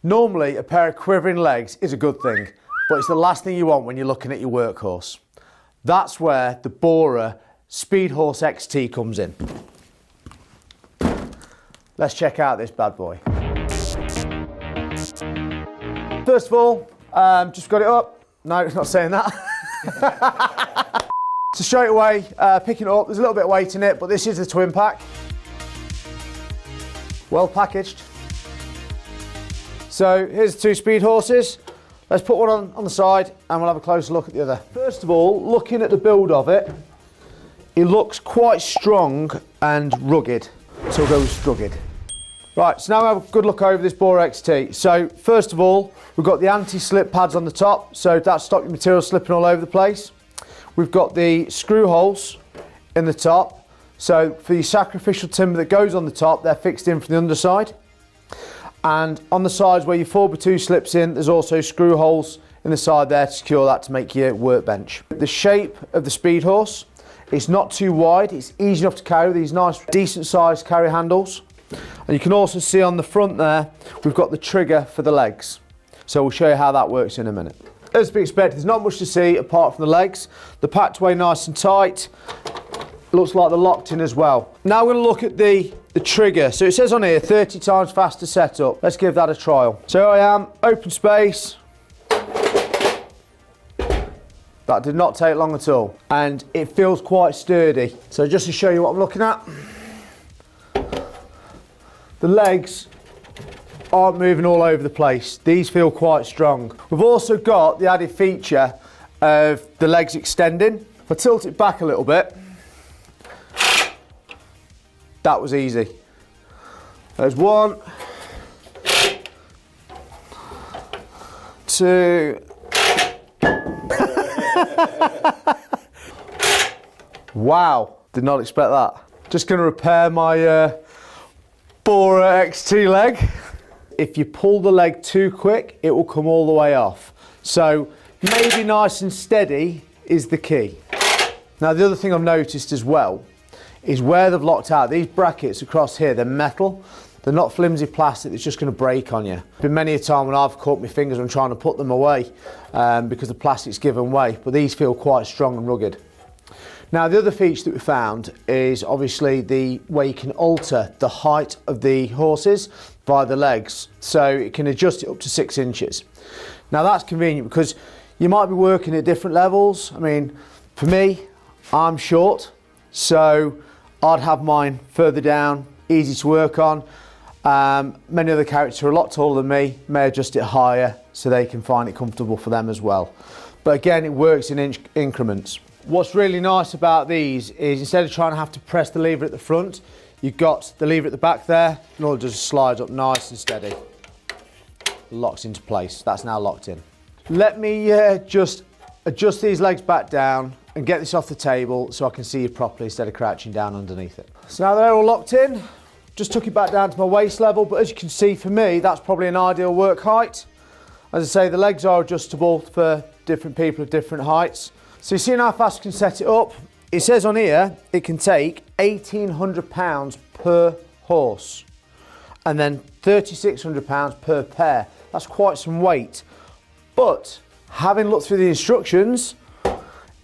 Normally, a pair of quivering legs is a good thing, but it's the last thing you want when you're looking at your workhorse. That's where the BORA Speedhorse XT comes in. Let's check out this bad boy. First of all, just got it up. No, it's not saying that. So straight away, picking it up, there's a little bit of weight in it, but this is the twin pack. Well packaged. So here's the two speed horses. Let's put one on the side and we'll have a closer look at the other. First of all, looking at the build of it, it looks quite strong and rugged. So we'll go with rugged. Right, so now we have a good look over this BORA XT. So first of all, we've got the anti-slip pads on the top, so that stops your material slipping all over the place. We've got the screw holes in the top. So for your sacrificial timber that goes on the top, they're fixed in from the underside. And on the sides where your 4x2 slips in, there's also screw holes in the side there to secure that to make your workbench. The shape of the Speedhorse, it's not too wide, it's easy enough to carry with these nice decent sized carry handles. And you can also see on the front there, we've got the trigger for the legs. So we'll show you how that works in a minute. As to be expected, there's not much to see apart from the legs. They're packed away nice and tight. Looks like they're locked in as well. Now we're going to look at the trigger. So it says on here 30 times faster setup. Let's give that a trial. So here I am, open space. That did not take long at all. And it feels quite sturdy. So just to show you what I'm looking at. The legs aren't moving all over the place. These feel quite strong. We've also got the added feature of the legs extending. If I tilt it back a little bit, that was easy. There's one, two. Wow, did not expect that. Just going to repair my BORA XT leg. If you pull the leg too quick, it will come all the way off. So maybe nice and steady is the key. Now the other thing I've noticed as well is where they've locked out, these brackets across here, they're metal. They're not flimsy plastic that's just going to break on you. There's been many a time when I've caught my fingers when trying to put them away because the plastic's given way, but these feel quite strong and rugged. Now the other feature that we found is obviously the way you can alter the height of the horses via the legs. So it can adjust it up to 6 inches. Now that's convenient because you might be working at different levels. I mean, for me, I'm short, so I'd have mine further down, easy to work on. Many other characters are a lot taller than me, may adjust it higher so they can find it comfortable for them as well. But again, it works in increments. What's really nice about these is instead of trying to have to press the lever at the front, you've got the lever at the back there, and all it does is slide up nice and steady. Locks into place. That's now locked in. Let me just adjust these legs back down and get this off the table so I can see you properly instead of crouching down underneath it. So now they're all locked in, just took it back down to my waist level, but as you can see for me, that's probably an ideal work height. As I say, the legs are adjustable for different people of different heights. So you see how fast we can set it up? It says on here, it can take 1,800 pounds per horse and then 3,600 pounds per pair. That's quite some weight. But having looked through the instructions,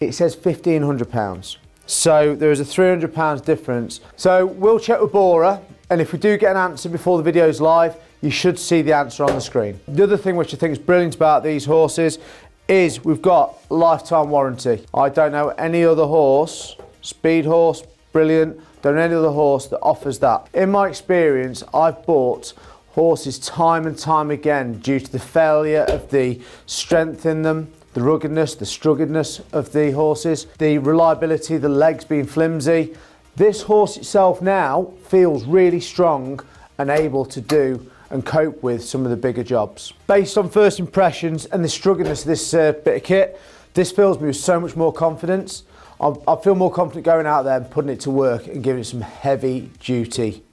it says 1,500 pounds. So there is a 300 pounds difference. So we'll check with BORA, and if we do get an answer before the video's live, you should see the answer on the screen. The other thing which I think is brilliant about these horses is we've got lifetime warranty. I don't know any other horse, speed horse, brilliant, don't know any other horse that offers that. In my experience, I've bought horses time and time again due to the failure of the strength in them, the ruggedness, the struggedness of the horses, the reliability, the legs being flimsy. This horse itself now feels really strong and able to do and cope with some of the bigger jobs. Based on first impressions and the struggedness of this bit of kit, this fills me with so much more confidence. I feel more confident going out there and putting it to work and giving it some heavy duty,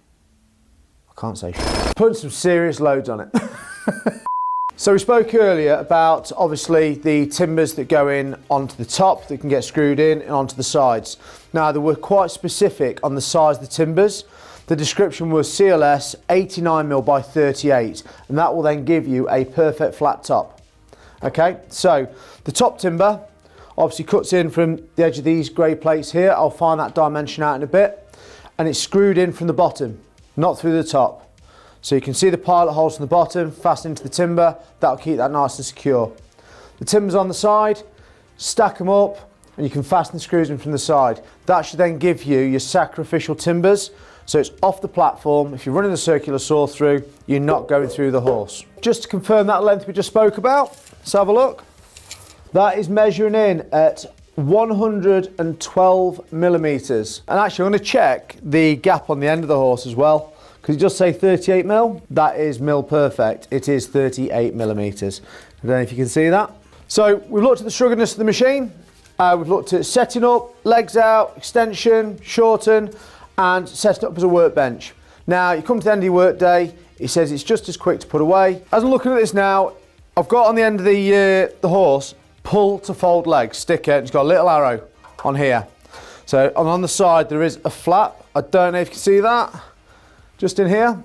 I can't say shit, putting some serious loads on it. So we spoke earlier about obviously the timbers that go in onto the top that can get screwed in and onto the sides. Now they were quite specific on the size of the timbers. the description was CLS 89mm by 38, and that will then give you a perfect flat top. Okay, so the top timber obviously cuts in from the edge of these grey plates here. I'll find that dimension out in a bit, and it's screwed in from the bottom, not through the top. So you can see the pilot holes from the bottom, fastened into the timber. That'll keep that nice and secure. The timbers on the side, stack them up, and you can fasten the screws in from the side. That should then give you your sacrificial timbers, so it's off the platform. If you're running a circular saw through, you're not going through the horse. Just to confirm that length we just spoke about, let's have a look. That is measuring in at 112mm. And actually I'm going to check the gap on the end of the horse as well, because it does say 38mm. That is mil perfect. It is 38mm. I don't know if you can see that. So we've looked at the struggledness of the machine. We've looked at setting up, legs out, extension, shorten, and setting up as a workbench. Now you come to the end of your work day, it says it's just as quick to put away. As I'm looking at this now, I've got on the end of the horse, pull to fold legs sticker. It's got a little arrow on here. So on the side there is a flap. I don't know if you can see that, just in here.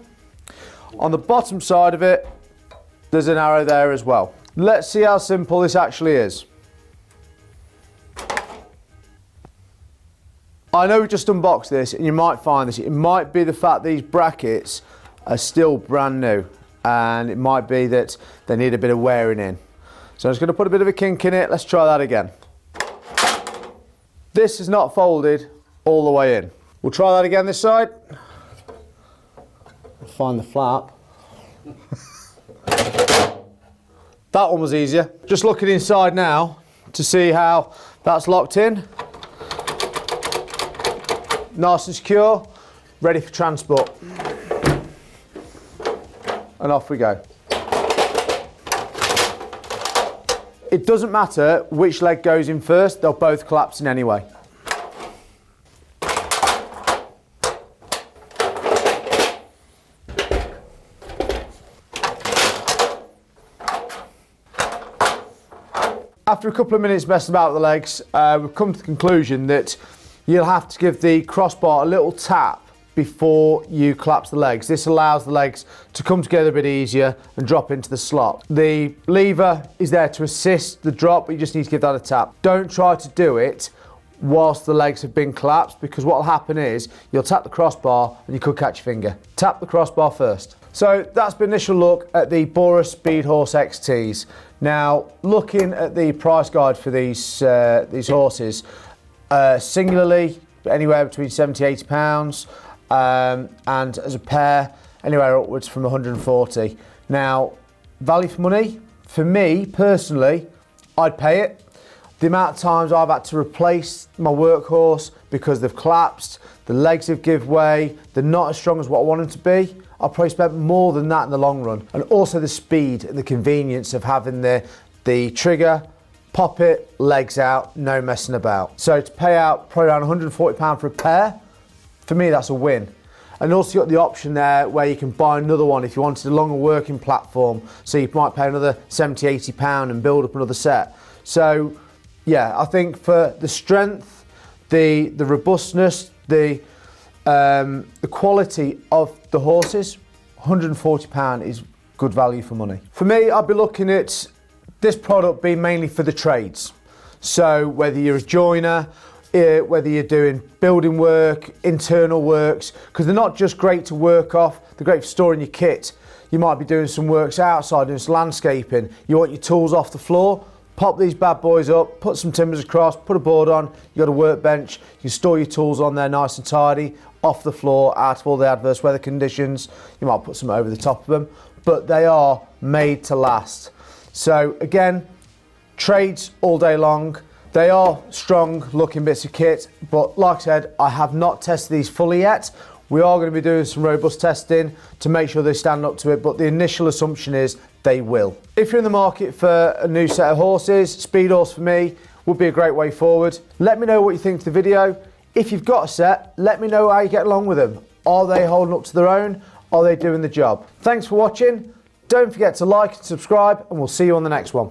On the bottom side of it, there's an arrow there as well. Let's see how simple this actually is. I know we just unboxed this, and you might find this, it might be the fact these brackets are still brand new, and it might be that they need a bit of wearing in. So I'm just going to put a bit of a kink in it. Let's try that again. This is not folded all the way in. We'll try that again this side. I'll find the flap. That one was easier. Just looking inside now to see how that's locked in. Nice and secure, ready for transport. And off we go. It doesn't matter which leg goes in first, they'll both collapse in anyway. After a couple of minutes messing about with the legs, we've come to the conclusion that you'll have to give the crossbar a little tap before you collapse the legs. This allows the legs to come together a bit easier and drop into the slot. The lever is there to assist the drop, but you just need to give that a tap. Don't try to do it whilst the legs have been collapsed, because what will happen is you'll tap the crossbar and you could catch your finger. Tap the crossbar first. So that's the initial look at the BORA Speedhorse XTs. Now, looking at the price guide for these horses, singularly anywhere between £70–80, and as a pair anywhere upwards from 140. Now, value for money, for me personally, I'd pay it. The amount of times I've had to replace my workhorse because they've collapsed, the legs have give way, they're not as strong as what I want them to be, I'll probably spend more than that in the long run. And also the speed and the convenience of having the trigger, pop it, legs out, no messing about. So to pay out probably around £140 for a pair, for me that's a win. And also you've got the option there where you can buy another one if you wanted a longer working platform. So you might pay another £70–80 and build up another set. So yeah, I think for the strength, the robustness, the quality of the horses, £140 is good value for money. For me, I'd be looking at this product being mainly for the trades. So whether you're a joiner, whether you're doing building work, internal works, because they're not just great to work off, they're great for storing your kit. You might be doing some works outside, doing some landscaping. You want your tools off the floor, pop these bad boys up, put some timbers across, put a board on, you got a workbench, you can store your tools on there nice and tidy, off the floor, out of all the adverse weather conditions. You might put some over the top of them, but they are made to last. So again, trades all day long. They are strong looking bits of kit, but like I said, I have not tested these fully yet. We are going to be doing some robust testing to make sure they stand up to it, but the initial assumption is they will. If you're in the market for a new set of horses, Speedhorse for me would be a great way forward. Let me know what you think of the video. If you've got a set, let me know how you get along with them. Are they holding up to their own? Are they doing the job? Thanks for watching. Don't forget to like and subscribe, and we'll see you on the next one.